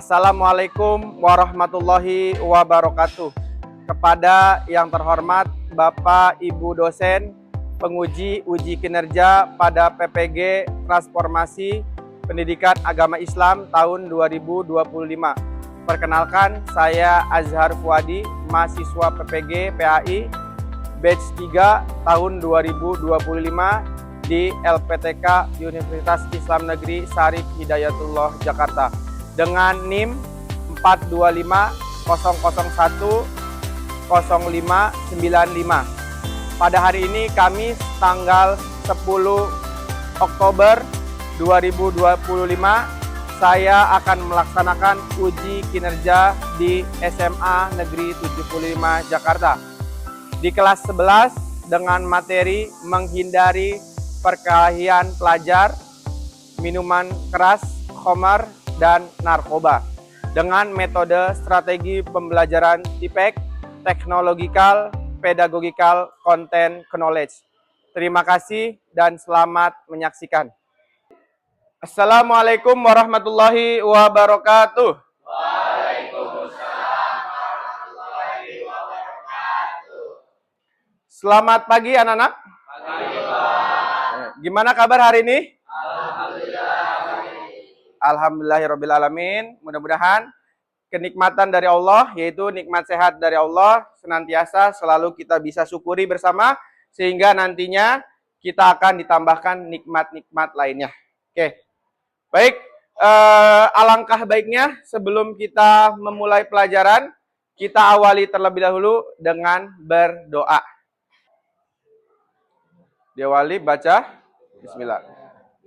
Assalamualaikum warahmatullahi wabarakatuh. Kepada yang terhormat Bapak Ibu dosen, penguji uji kinerja pada PPG Transformasi Pendidikan Agama Islam tahun 2025. Perkenalkan, saya Azhar Fuadi, mahasiswa PPG PAI batch 3 tahun 2025 di LPTK Universitas Islam Negeri Syarif Hidayatullah Jakarta dengan NIM 425.001.0595. Pada hari ini Kamis tanggal 10 Oktober 2025, saya akan melaksanakan uji kinerja di SMA Negeri 75 Jakarta di kelas 11 dengan materi menghindari perkelahian pelajar, minuman keras, khamar, dan narkoba dengan metode strategi pembelajaran TPEC, Technological Pedagogical Content Knowledge. Terima kasih dan selamat menyaksikan. Assalamualaikum warahmatullahi wabarakatuh. Waalaikumsalam warahmatullahi wabarakatuh. Selamat pagi anak-anak. Pagi, Pak. Gimana kabar hari ini? Alhamdulillah. Alhamdulillahirrabbilalamin. Mudah-mudahan kenikmatan dari Allah, yaitu nikmat sehat dari Allah, senantiasa selalu kita bisa syukuri bersama, sehingga nantinya kita akan ditambahkan nikmat-nikmat lainnya. Oke, baik. Alangkah baiknya sebelum kita memulai pelajaran, kita awali terlebih dahulu dengan berdoa. Diawali baca Bismillah.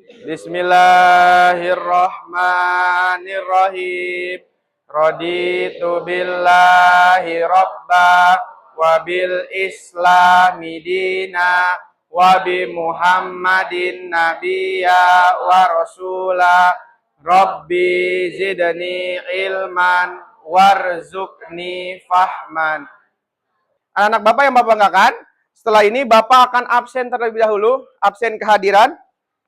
Bismillahirrahmanirrahim. Raditu billahi rabba wa bil islami dina wa bi Muhammadin nabiyya wa rasula. Rabbi zidni ilman warzuqni fahman. Anak-anak Bapak yang Bapak banggakan, setelah ini Bapak akan absen terlebih dahulu, absen kehadiran.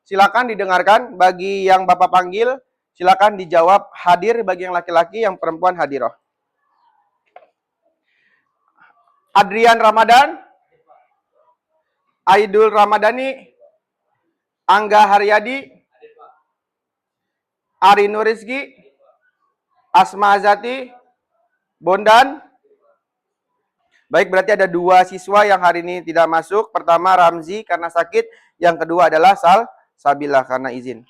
Silakan didengarkan. Bagi yang Bapak panggil, silakan dijawab hadir. Bagi yang laki-laki, yang perempuan hadiroh. Adrian Ramadan, Aidul Ramadhani, Angga Haryadi, Ari Nurizki, Asma Azati, Bondan. Baik, berarti ada 2 siswa yang hari ini tidak masuk. Pertama Ramzi karena sakit, yang kedua adalah Sabila karena izin.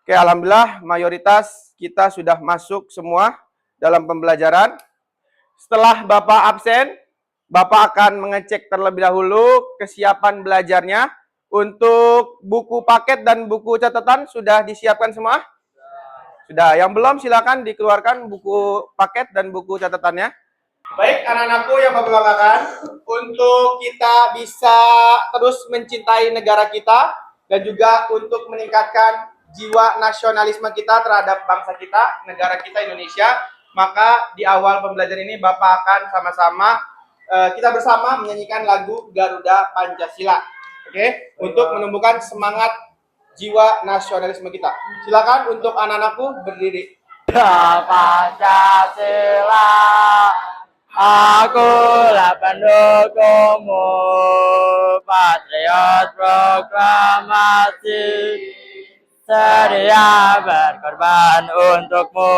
Oke, alhamdulillah mayoritas kita sudah masuk semua dalam pembelajaran. Setelah Bapak absen, Bapak akan mengecek terlebih dahulu kesiapan belajarnya. Untuk buku paket dan buku catatan sudah disiapkan semua? Sudah. Yang belum silakan dikeluarkan buku paket dan buku catatannya. Baik, anak-anakku yang Bapak banggakan, untuk kita bisa terus mencintai negara kita dan juga untuk meningkatkan jiwa nasionalisme kita terhadap bangsa kita, negara kita Indonesia, maka di awal pembelajaran ini Bapak akan sama-sama kita bersama menyanyikan lagu Garuda Pancasila. Oke, untuk menumbuhkan semangat jiwa nasionalisme kita. Silakan untuk anak-anakku berdiri. Pancasila, akulah pendukungmu, patriot proklamasi, sedia berkorban untukmu.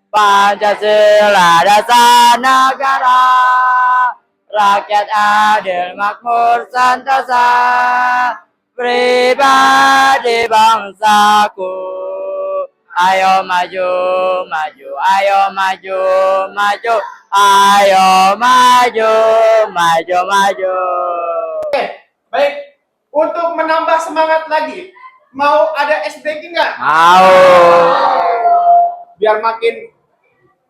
Pancasila dasar negara, rakyat adil makmur sentosa, pribadi bangsaku. Ayo maju, maju, ayo maju, maju, ayo maju, maju, maju. Oke, baik. Untuk menambah semangat lagi, mau ada ice breaking nggak? Mau. Biar makin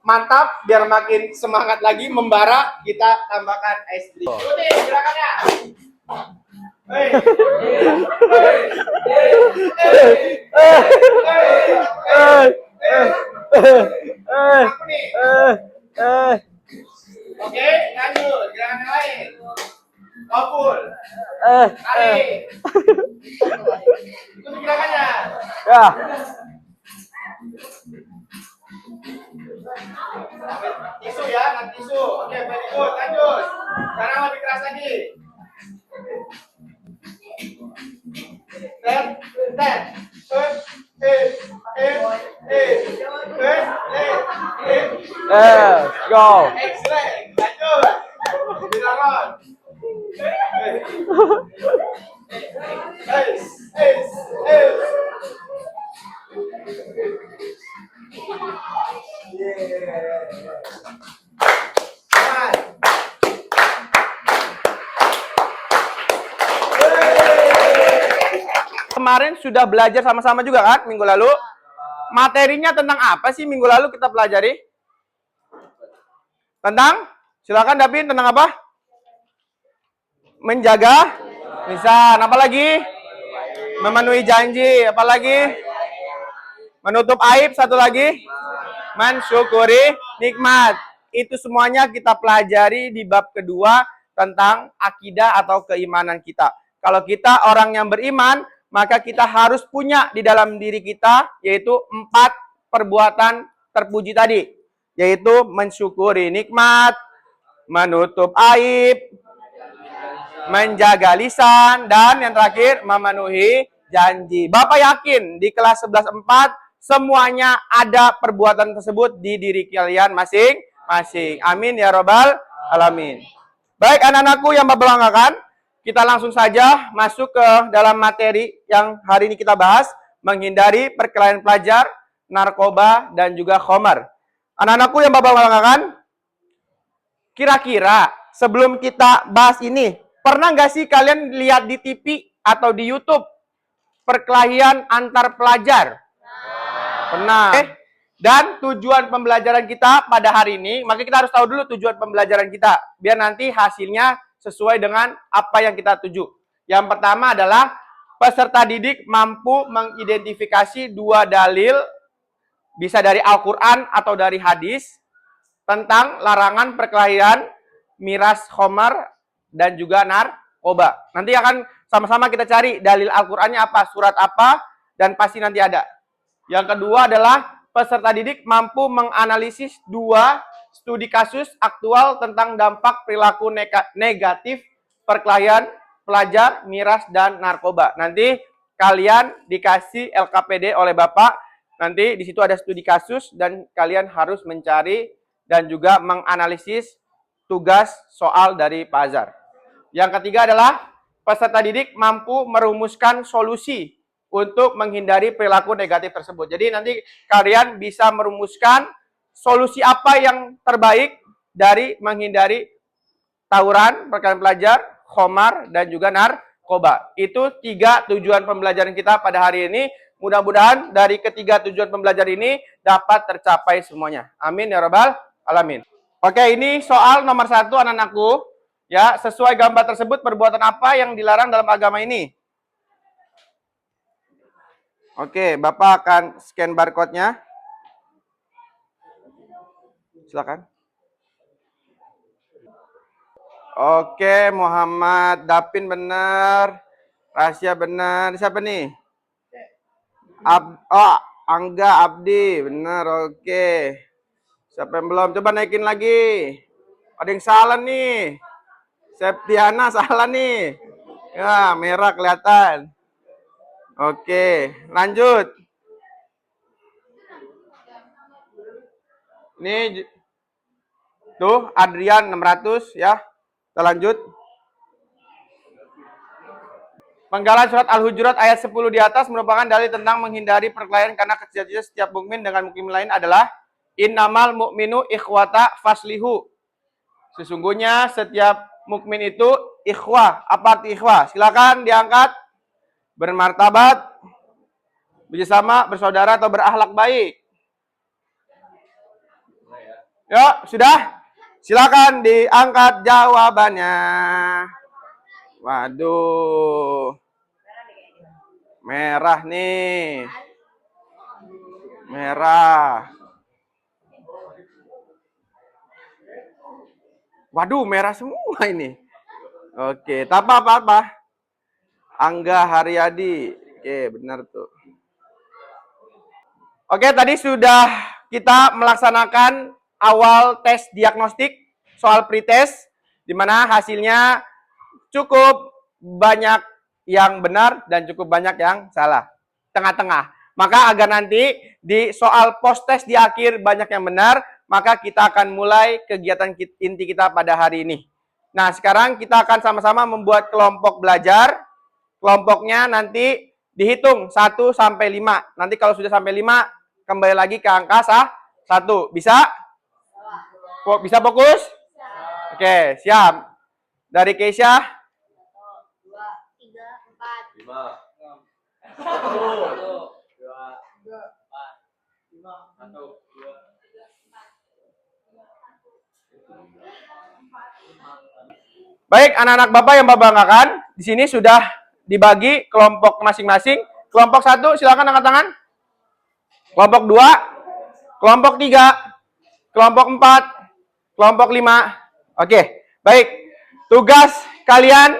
mantap, biar makin semangat lagi membara, kita tambahkan ice breaking. Ikuti gerakannya. Oke, lanjut gerakan lain. Kopul. Tarik. Ikuti gerakannya. Ya. Tisu ya, nanti tisu. Oke, very good. Lanjut. Sekarang lebih keras lagi. Ten, ten. Go. Excellent. Lanjut. Dilawan. Es, es, es. Kemarin sudah belajar sama-sama juga kan minggu lalu? Materinya tentang apa sih minggu lalu kita pelajari? Tentang? Silakan Davin, tentang apa? Menjaga lisan. Apa lagi? Memenuhi janji. Apa lagi? Menutup aib. Satu lagi? Mensyukuri nikmat. Itu semuanya kita pelajari di bab kedua tentang akidah atau keimanan kita. Kalau kita orang yang beriman, maka kita harus punya di dalam diri kita, yaitu 4 perbuatan terpuji tadi. Yaitu mensyukuri nikmat, menutup aib, menjaga lisan, dan yang terakhir memenuhi janji. Bapak yakin di kelas 11.4 semuanya ada perbuatan tersebut di diri kalian masing-masing. Amin ya robbal alamin. Baik anak-anakku yang Bapak banggakan, kita langsung saja masuk ke dalam materi yang hari ini kita bahas, menghindari perkelahian pelajar, narkoba, dan juga khamar. Anak-anakku yang Bapak banggakan, kira-kira sebelum kita bahas ini, pernah nggak sih kalian lihat di TV atau di YouTube perkelahian antar pelajar? Pernah. Dan tujuan pembelajaran kita pada hari ini, maka kita harus tahu dulu tujuan pembelajaran kita, biar nanti hasilnya sesuai dengan apa yang kita tuju. Yang pertama adalah peserta didik mampu mengidentifikasi 2 dalil, bisa dari Al-Quran atau dari hadis, tentang larangan perkelahian, miras khamar, dan juga narkoba. Nanti akan sama-sama kita cari dalil Al-Qur'annya apa, surat apa, dan pasti nanti ada. Yang kedua adalah peserta didik mampu menganalisis 2 studi kasus aktual tentang dampak perilaku negatif perkelahian pelajar, miras, dan narkoba. Nanti kalian dikasih LKPD oleh Bapak, nanti di situ ada studi kasus dan kalian harus mencari dan juga menganalisis tugas soal dari Pak Azhar. Yang ketiga adalah peserta didik mampu merumuskan solusi untuk menghindari perilaku negatif tersebut. Jadi nanti kalian bisa merumuskan solusi apa yang terbaik dari menghindari tawuran, perkelahian pelajar, khamar, dan juga narkoba. Itu 3 tujuan pembelajaran kita pada hari ini. Mudah-mudahan dari ketiga tujuan pembelajaran ini dapat tercapai semuanya. Amin ya rabbal alamin. Oke, ini soal nomor 1 anak-anakku. Ya, sesuai gambar tersebut perbuatan apa yang dilarang dalam agama ini? Oke, Bapak akan scan barcode-nya. Silakan. Oke, Muhammad Dapin benar. Rahasia benar. Siapa nih? Angga Abdi benar. Oke. Siapa yang belum? Coba naikin lagi. Ada yang salah nih. Septiana salah nih. Ya, merah kelihatan. Oke, lanjut. Ini tuh Adrian 600 ya. Kita lanjut. Penggalan surat Al-Hujurat ayat 10 di atas merupakan dalil tentang menghindari perkelahian karena kesejatian setiap mukmin dengan mukmin lain adalah innamal mu'minu ikhwata faslihu. Sesungguhnya setiap mukmin itu ikhwah. Apa arti ikhwah? Silakan diangkat. Bermartabat, bersama, bersaudara atau berakhlak baik. Yuk, sudah? Silakan diangkat jawabannya. Waduh. Merah nih. Merah. Waduh, merah semua ini. Oke, tak apa-apa. Angga Haryadi. Oke, benar tuh. Oke, tadi sudah kita melaksanakan awal tes diagnostik, soal pretest, di mana hasilnya cukup banyak yang benar dan cukup banyak yang salah. Tengah-tengah. Maka agar nanti di soal post test di akhir banyak yang benar, maka kita akan mulai kegiatan inti kita pada hari ini. Nah, sekarang kita akan sama-sama membuat kelompok belajar. Kelompoknya nanti dihitung 1 sampai 5. Nanti kalau sudah sampai 5, kembali lagi ke angka 1. Bisa? Bisa fokus? Oke, siap. Dari Keisha? 2, 3, 4, 5 Baik, anak-anak Bapak yang Bapak banggakan, di sini sudah dibagi kelompok masing-masing. Kelompok 1, silakan angkat tangan. Kelompok 2, kelompok 3, kelompok 4, kelompok 5. Oke, baik. Tugas kalian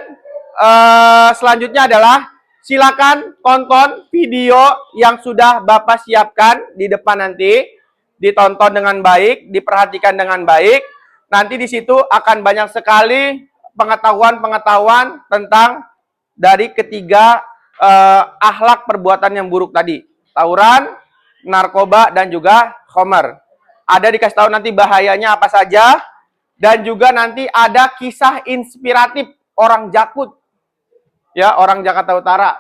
selanjutnya adalah silakan tonton video yang sudah Bapak siapkan di depan nanti. Ditonton dengan baik, diperhatikan dengan baik. Nanti di situ akan banyak sekali pengetahuan-pengetahuan tentang dari ketiga akhlak perbuatan yang buruk tadi. Tawuran, narkoba, dan juga khomer. Ada dikasih tahu nanti bahayanya apa saja. Dan juga nanti ada kisah inspiratif orang Jakut. Ya, orang Jakarta Utara.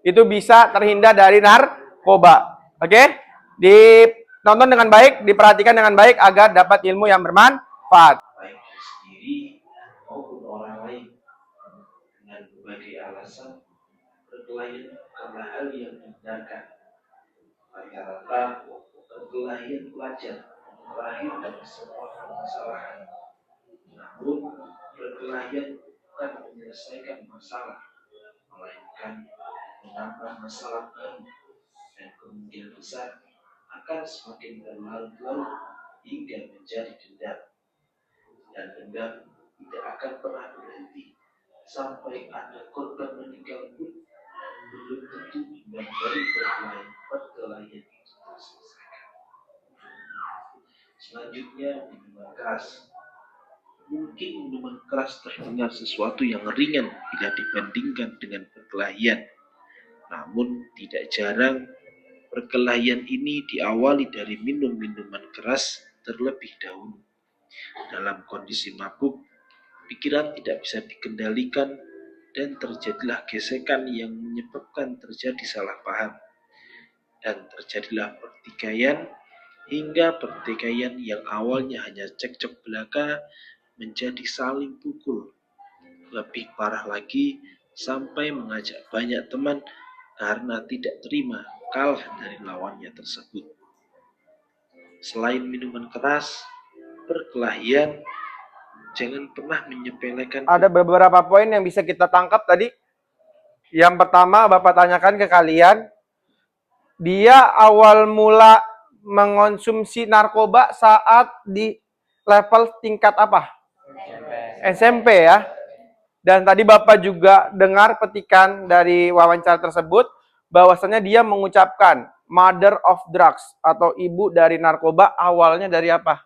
Itu bisa terhindar dari narkoba. Oke? Ditonton dengan baik, diperhatikan dengan baik agar dapat ilmu yang bermanfaat. baik sendiri maupun orang lain dengan berbagai alasan perkelahian karena hal yang dihindarkan. Rata-rata perkelahian pelajar terakhir dari semua permasalahan. Namun perkelahian bukan menyelesaikan masalah, melainkan menambah masalah baru, dan kemungkinan besar akan semakin berlarut-larut hingga menjadi dendam. Dan dendam tidak akan pernah berhenti sampai ada korban meninggal pun belum tentu dendam dari perkelahian itu terselesaikan. Selanjutnya, minuman keras. Mungkin minuman keras terdengar sesuatu yang ringan bila dibandingkan dengan perkelahian. Namun tidak jarang perkelahian ini diawali dari minum minuman keras terlebih dahulu. Dalam kondisi mabuk, pikiran tidak bisa dikendalikan dan terjadilah gesekan yang menyebabkan terjadi salah paham. Dan terjadilah pertikaian hingga pertikaian yang awalnya hanya cekcok belaka menjadi saling pukul. Lebih parah lagi, sampai mengajak banyak teman karena tidak terima kalah dari lawannya tersebut. Selain minuman keras, perkelahian, jangan pernah menyepelekan. Ada beberapa poin yang bisa kita tangkap tadi. Yang pertama, Bapak tanyakan ke kalian, dia awal mula mengonsumsi narkoba saat di level tingkat apa? SMP ya. Dan tadi Bapak juga dengar petikan dari wawancara tersebut bahwasannya dia mengucapkan mother of drugs atau ibu dari narkoba awalnya dari apa?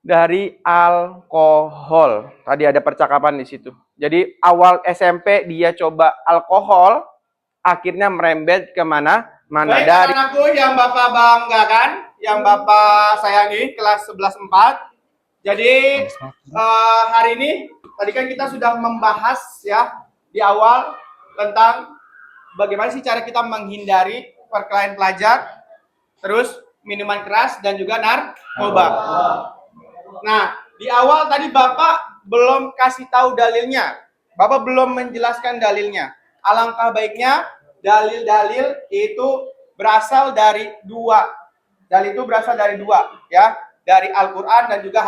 Dari alkohol. Tadi ada percakapan di situ. Jadi awal SMP dia coba alkohol, akhirnya merembet ke mana? Baik, dari anakku yang Bapak banggakan, yang Bapak sayangi, kelas 11-4. Jadi hari ini tadi kan kita sudah membahas ya di awal tentang bagaimana sih cara kita menghindari perkelahian pelajar, terus minuman keras dan juga narkoba. Nah, di awal tadi Bapak belum kasih tahu dalilnya. Bapak belum menjelaskan dalilnya. Alangkah baiknya dalil-dalil itu berasal dari dua. Dalil itu berasal dari dua, ya. Dari Al-Quran dan juga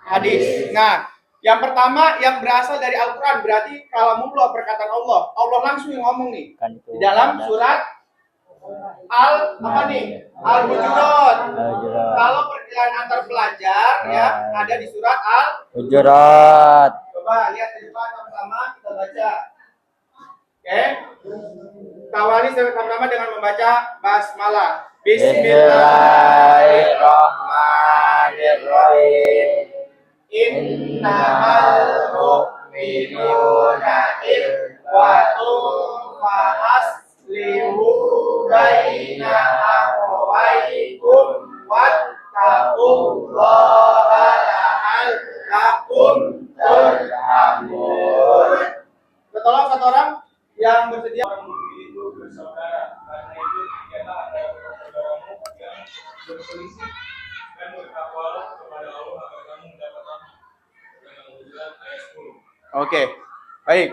hadis. Nah, yang pertama yang berasal dari Al-Quran berarti kalamullah, perkataan Allah. Allah langsung yang ngomong nih. Di dalam surat Al-Hujurat. Kalau perkelahian antar pelajar ya ada di surat Al-Hujurat. Coba lihat di depan sama-sama kita baca. Oke. Awali sama-sama dengan membaca basmalah. Bismillahirrahmanirrahim. Innamal mu'minuna ikhwatun fa aslihu baina akhawaykum wattaqullaha la'allakum turhamun. Tolong satu orang yang bersedia. Orang mukmin itu bersaudara, karena itu demikianlah ada saudaramu yang berselisih dan bertakwalah kepada Allah agar kamu mendapatkan Al-Hujurat ayat 10. Oke, baik.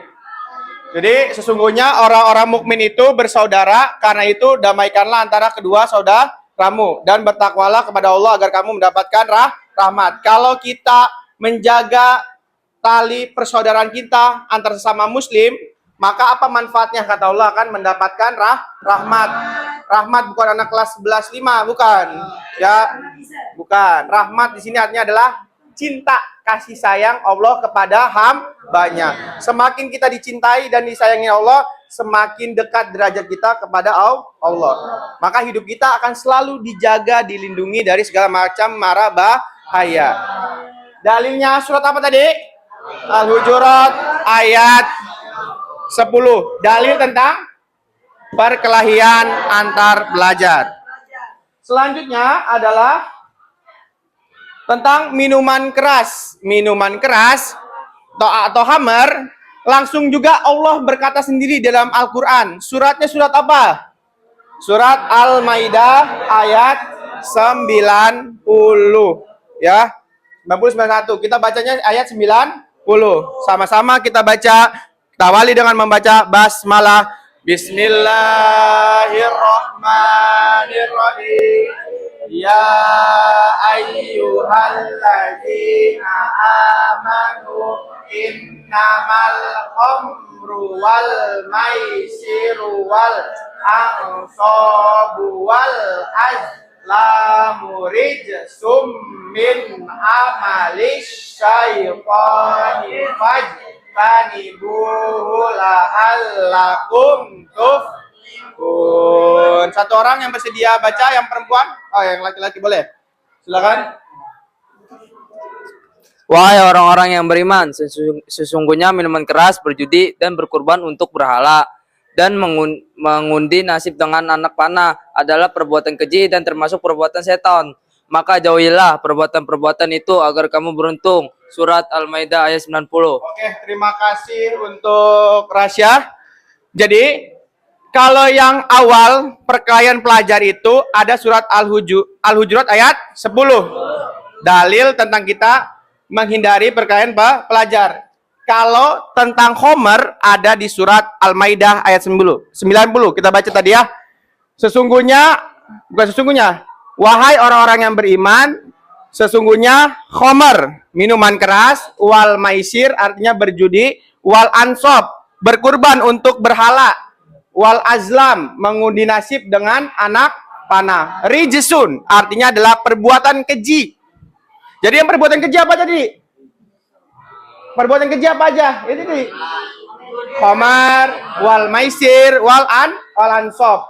Jadi sesungguhnya orang-orang mukmin itu bersaudara, karena itu damaikanlah antara kedua saudaramu dan bertakwalah kepada Allah agar kamu mendapatkan rahmat. Kalau kita menjaga tali persaudaraan kita antar sesama muslim, maka apa manfaatnya? Kata Allah akan mendapatkan rahmat. Rahmat bukan anak kelas 11-5, bukan. Ya, bukan. Rahmat di sini artinya adalah cinta, kasih sayang Allah kepada hambanya. Semakin kita dicintai dan disayangi Allah, semakin dekat derajat kita kepada Allah. Maka hidup kita akan selalu dijaga, dilindungi dari segala macam mara bahaya. Dalilnya surat apa tadi? Al-Hujurat ayat 10. Dalil tentang perkelahian antar pelajar. Selanjutnya adalah tentang minuman keras. Minuman keras atau hammer, langsung juga Allah berkata sendiri dalam Al-Quran. Suratnya surat apa? Surat Al-Maidah ayat 90. Ya, 90-91. Kita bacanya ayat 90. Sama-sama kita baca. Kita awali dengan membaca basmalah. Bismillahirrahmanirrahim. Ya ayyuhalladzina amanu innamal khamru wal maisiru wal ansabu wal azlamu rijsum min amalis syaitani fajtanibuhu la'allakum tuflihun. Satu orang yang bersedia baca, yang perempuan? Oh, yang laki-laki boleh. Silakan. Wahai orang-orang yang beriman, sesungguhnya minuman keras, berjudi, dan berkurban untuk berhala, dan mengundi nasib dengan anak panah adalah perbuatan keji dan termasuk perbuatan setan. Maka jauhilah perbuatan-perbuatan itu agar kamu beruntung. Surat Al-Maidah ayat 90. Oke, terima kasih untuk Rasya. Jadi, kalau yang awal perkelahian pelajar itu ada surat Al-Hujurat ayat 10. Dalil tentang kita menghindari perkelahian pelajar. Kalau tentang Homer ada di surat Al-Maidah ayat 90. Kita baca tadi ya. Wahai orang-orang yang beriman, sesungguhnya Homer, minuman keras, wal maisir artinya berjudi, wal ansob, berkurban untuk berhala, wal azlam, mengundi nasib dengan anak panah, rijsun artinya adalah perbuatan keji. Jadi yang perbuatan keji apa tadi? Perbuatan keji apa aja? Ini nih. Homer, wal maisir, wal ansob.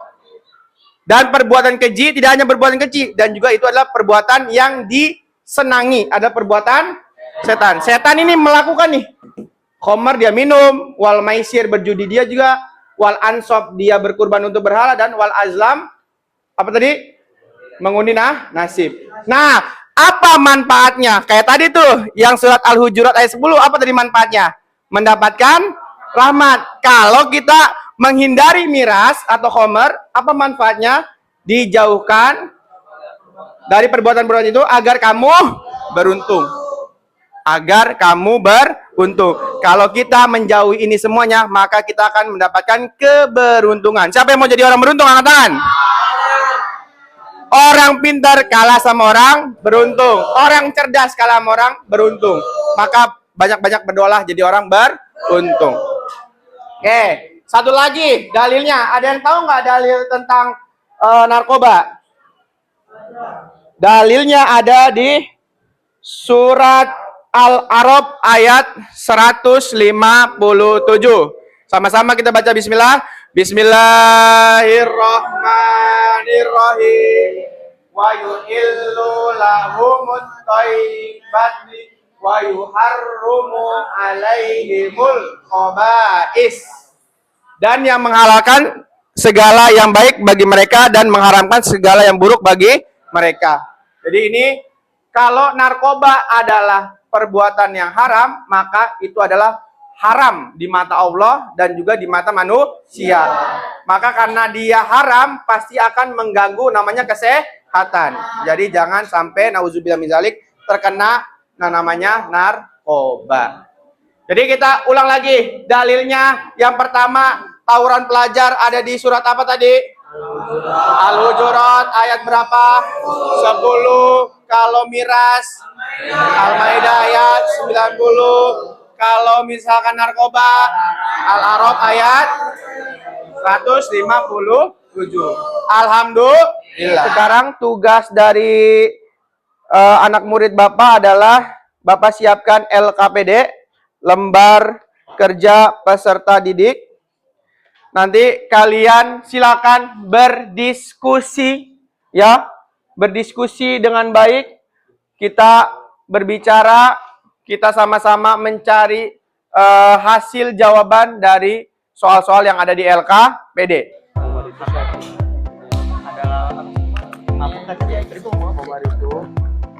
Dan perbuatan keji tidak hanya perbuatan keji, dan juga itu adalah perbuatan yang disenangi. Ada perbuatan setan. Setan ini melakukan nih. Homer dia minum, wal maisir berjudi dia juga, wal ansob dia berkurban untuk berhala, dan wal azlam apa tadi? Mengundi nasib. Nah, apa manfaatnya? Kayak tadi tuh yang surat Al-Hujurat ayat 10, apa tadi manfaatnya? Mendapatkan rahmat. Kalau kita menghindari miras atau homer, apa manfaatnya? Dijauhkan dari perbuatan-perbuatan itu agar kamu beruntung. Agar kamu beruntung. Kalau kita menjauhi ini semuanya, maka kita akan mendapatkan keberuntungan. Siapa yang mau jadi orang beruntung? Angkat tangan. Orang pintar kalah sama orang beruntung. Orang cerdas kalah sama orang beruntung. Maka banyak-banyak berdoalah jadi orang beruntung. Oke. Satu lagi dalilnya, ada yang tahu nggak dalil tentang narkoba? Dalilnya ada di surat Al-A'raf ayat 157. Sama-sama kita baca bismillah. Bismillahirrahmanirrahim. wa yuhillu lahumut thayyibati wa yuharrimu alaihimul khaba'is. Dan yang menghalalkan segala yang baik bagi mereka dan mengharamkan segala yang buruk bagi mereka. Jadi ini kalau narkoba adalah perbuatan yang haram, maka itu adalah haram di mata Allah dan juga di mata manusia. Maka karena dia haram, pasti akan mengganggu namanya kesehatan. Jadi jangan sampai nauzubillah min dzalik terkena namanya narkoba. Jadi kita ulang lagi dalilnya. Yang pertama, tawuran pelajar ada di surat apa tadi? Al-Hujurat ayat berapa? 10. Kalau miras Al-Maidah ayat 90. Kalau misalkan narkoba Al-A'raf ayat 157. Alhamdulillah. Sekarang tugas dari anak murid Bapak adalah Bapak siapkan LKPD, lembar kerja peserta didik. Nanti kalian silakan berdiskusi ya, berdiskusi dengan baik. Kita berbicara, kita sama-sama mencari hasil jawaban dari soal-soal yang ada di LKPD.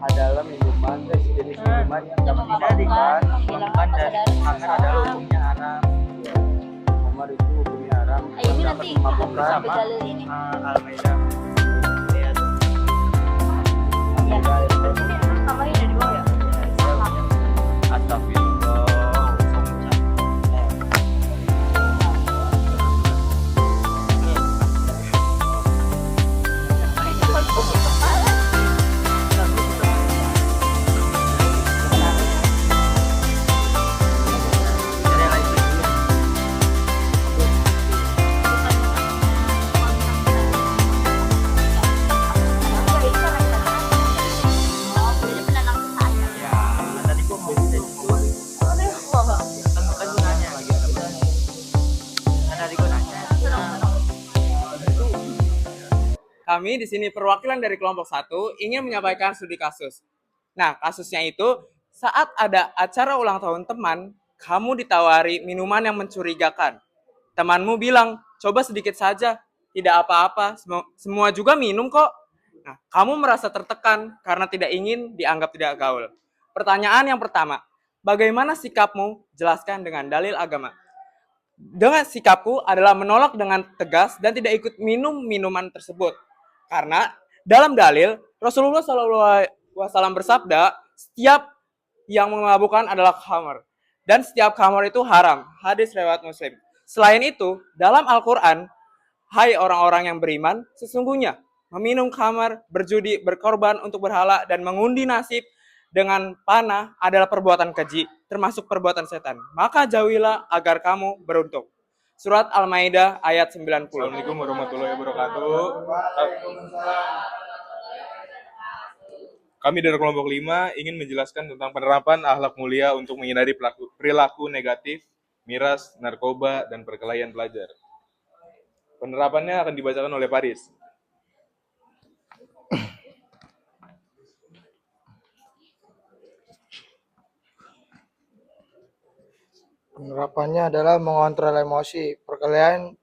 Adalah minuman, jenis minuman yang dapat dimandikan, dan hangat adalah hukumnya haram. Khamar itu hukumnya haram. Ini nanti mabukkan dalil ini. Al-Maidah. Kamarnya ada di bawah ya? Astagfirullah. Kami di sini perwakilan dari kelompok 1 ingin menyampaikan studi kasus. Nah, kasusnya itu saat ada acara ulang tahun teman, kamu ditawari minuman yang mencurigakan. Temanmu bilang, coba sedikit saja, tidak apa-apa, semua juga minum kok. Nah, kamu merasa tertekan karena tidak ingin dianggap tidak gaul. Pertanyaan yang pertama, bagaimana sikapmu? Jelaskan dengan dalil agama. Dengan sikapku adalah menolak dengan tegas dan tidak ikut minum minuman tersebut. Karena dalam dalil Rasulullah SAW bersabda, setiap yang memabukkan adalah khamar dan setiap khamar itu haram. Hadis riwayat Muslim. Selain itu, dalam Al-Qur'an, hai orang-orang yang beriman, sesungguhnya meminum khamar, berjudi, berkorban untuk berhala dan mengundi nasib dengan panah adalah perbuatan keji, termasuk perbuatan setan. Maka jauhilah agar kamu beruntung. Surat Al-Maidah ayat 90. Assalamualaikum warahmatullahi wabarakatuh. Kami dari kelompok 5 ingin menjelaskan tentang penerapan akhlak mulia untuk menghindari perilaku negatif, miras, narkoba, dan perkelahian pelajar. Penerapannya akan dibacakan oleh Paris. Penerapannya adalah mengontrol emosi. Perkelahian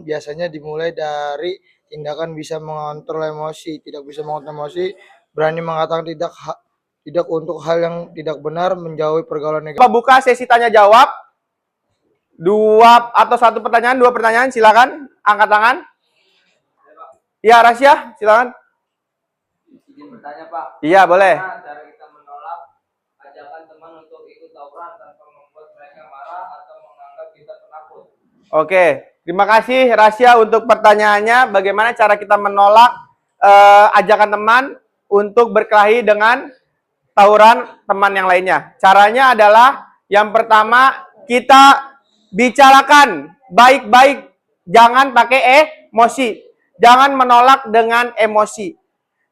biasanya dimulai dari tindakan bisa mengontrol emosi, tidak bisa mengontrol emosi, berani mengatakan tidak untuk hal yang tidak benar, menjauhi pergaulan negatif. Coba buka sesi tanya jawab. 2 atau 1 pertanyaan, 2 pertanyaan, silakan angkat tangan. Ya, Rasya, silakan. Izin bertanya, Pak. Iya, boleh. Gimana cara kita menolak ajakan teman untuk ikut tawuran tanpa membuat mereka marah atau menganggap kita penakut? Oke, terima kasih Rasya untuk pertanyaannya. Bagaimana cara kita menolak ajakan teman untuk berkelahi dengan tawuran teman yang lainnya? Caranya adalah yang pertama, kita bicarakan baik-baik, jangan pakai emosi, jangan menolak dengan emosi.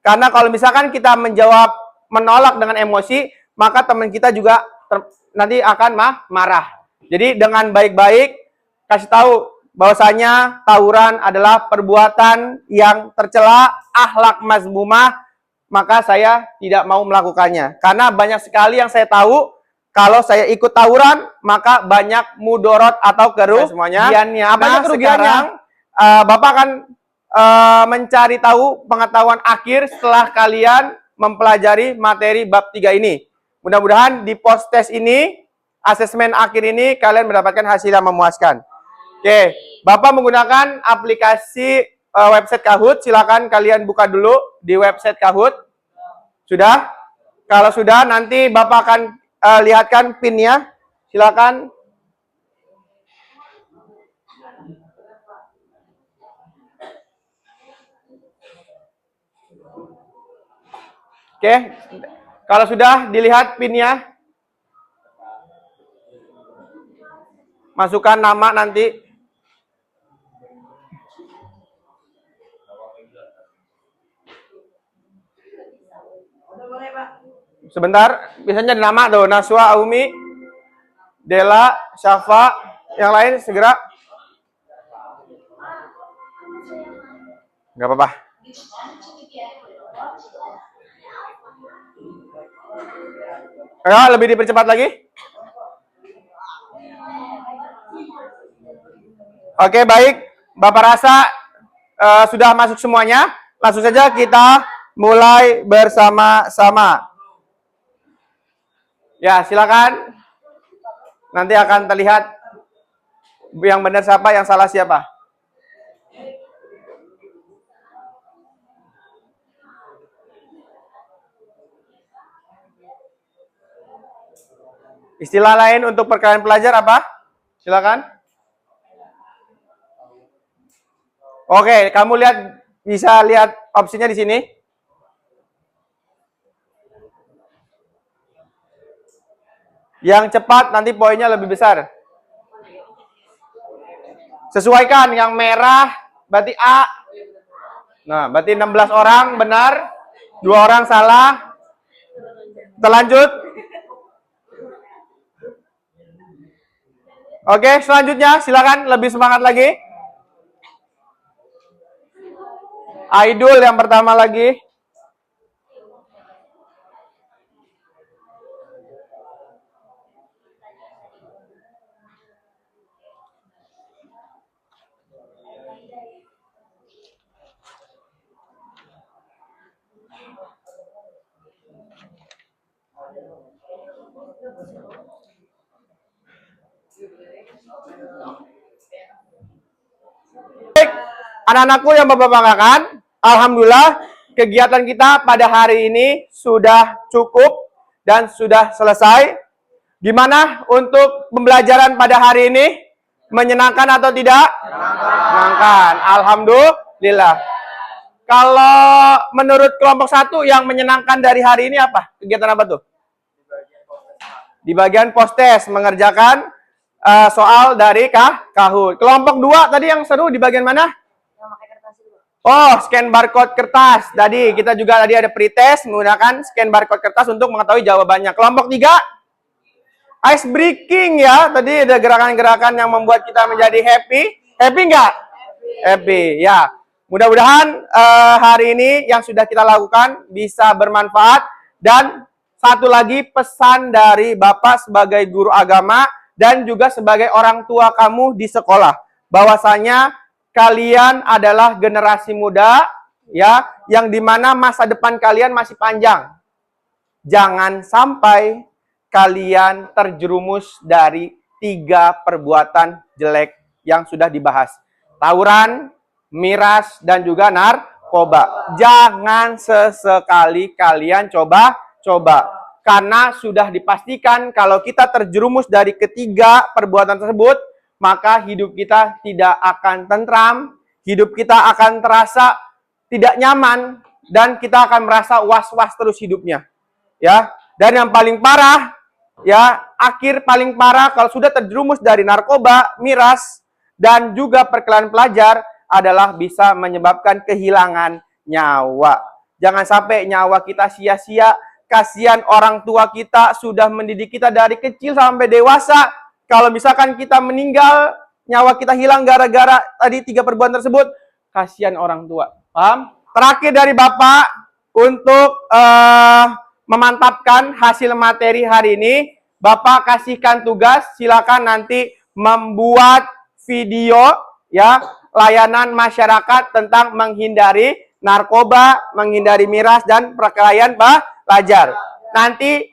Karena kalau misalkan kita menolak dengan emosi, maka teman kita juga nanti akan marah. Jadi dengan baik-baik kasih tahu, bahwasanya tawuran adalah perbuatan yang tercela, akhlak mazmumah, maka saya tidak mau melakukannya. Karena banyak sekali yang saya tahu, kalau saya ikut tawuran, maka banyak mudorot atau kerugiannya. Apa aja kerugiannya? Bapak akan mencari tahu pengetahuan akhir setelah kalian mempelajari materi bab 3 ini. Mudah-mudahan di post test ini, asesmen akhir ini, kalian mendapatkan hasil yang memuaskan. Oke, Bapak menggunakan aplikasi website Kahoot. Silakan kalian buka dulu di website Kahoot. Sudah? Kalau sudah, nanti Bapak akan lihatkan PIN-nya. Silakan. Oke, kalau sudah dilihat PIN-nya, masukkan nama nanti. Sebentar, biasanya ada nama tuh, Naswa, Aumi, Dela, Syafa, yang lain segera. Nggak apa-apa. Ayo, lebih dipercepat lagi. Oke, baik. Bapak rasa sudah masuk semuanya. Langsung saja kita mulai bersama-sama. Ya, silakan. Nanti akan terlihat yang benar siapa, yang salah siapa. Istilah lain untuk perkalian pelajar apa? Silakan. Oke, kamu bisa lihat opsinya di sini. Yang cepat nanti poinnya lebih besar. Sesuaikan, yang merah berarti A. Nah, berarti 16 orang benar, 2 orang salah. Terlanjut. Oke, selanjutnya silakan lebih semangat lagi. Aidul yang pertama lagi. Anak-anakku yang Bapak banggakan, alhamdulillah kegiatan kita pada hari ini sudah cukup dan sudah selesai. Gimana untuk pembelajaran pada hari ini? Menyenangkan atau tidak? Menyenangkan. Alhamdulillah. Kalau menurut kelompok 1 yang menyenangkan dari hari ini apa? Kegiatan apa tuh? Di bagian post test mengerjakan soal dari Kahoot. Kelompok 2 tadi yang seru di bagian mana? Oh, scan barcode kertas. Tadi kita juga ada pretest menggunakan scan barcode kertas untuk mengetahui jawabannya. Kelompok 3 ice breaking ya. Tadi ada gerakan-gerakan yang membuat kita menjadi happy. Happy nggak? Happy, ya. Mudah-mudahan hari ini yang sudah kita lakukan bisa bermanfaat. Dan satu lagi pesan dari Bapak sebagai guru agama dan juga sebagai orang tua kamu di sekolah. Bahwasanya kalian adalah generasi muda ya, yang dimana masa depan kalian masih panjang. Jangan sampai kalian terjerumus dari 3 perbuatan jelek yang sudah dibahas. Tawuran, miras, dan juga narkoba. Jangan sesekali kalian coba. Karena sudah dipastikan kalau kita terjerumus dari ketiga perbuatan tersebut, maka hidup kita tidak akan tentram, hidup kita akan terasa tidak nyaman, dan kita akan merasa was-was terus hidupnya. Ya, dan yang paling parah, ya, akhir paling parah kalau sudah terjerumus dari narkoba, miras, dan juga perkelahian pelajar adalah bisa menyebabkan kehilangan nyawa. Jangan sampai nyawa kita sia-sia. Kasihan orang tua kita sudah mendidik kita dari kecil sampai dewasa. Kalau misalkan kita meninggal, nyawa kita hilang gara-gara tadi 3 perbuatan tersebut. Kasihan orang tua. Paham? Terakhir dari Bapak untuk memantapkan hasil materi hari ini, Bapak kasihkan tugas, silakan nanti membuat video ya layanan masyarakat tentang menghindari narkoba, menghindari miras dan perkelahian pelajar. Nanti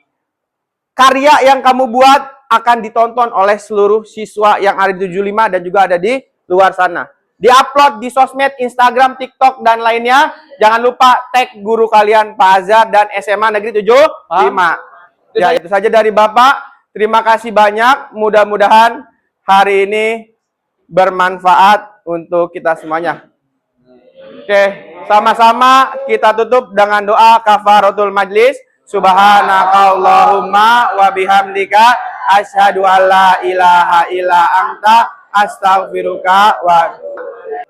karya yang kamu buat akan ditonton oleh seluruh siswa yang ada di 75 dan juga ada di luar sana. Di-upload di sosmed, Instagram, TikTok, dan lainnya. Jangan lupa tag guru kalian, Pak Azhar, dan SMA Negeri 75. Ya, itu saja dari Bapak. Terima kasih banyak. Mudah-mudahan hari ini bermanfaat untuk kita semuanya. Oke, sama-sama kita tutup dengan doa kafaratul majlis. Subhanakallahumma wa bihamdika asyhadu alla ilaha illa anta astaghfiruka wa.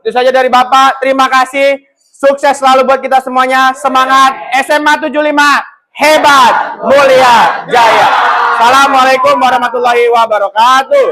Itu saja dari Bapak. Terima kasih. Sukses selalu buat kita semuanya. Semangat SMA 75. Hebat, mulia, jaya. Assalamualaikum warahmatullahi wabarakatuh.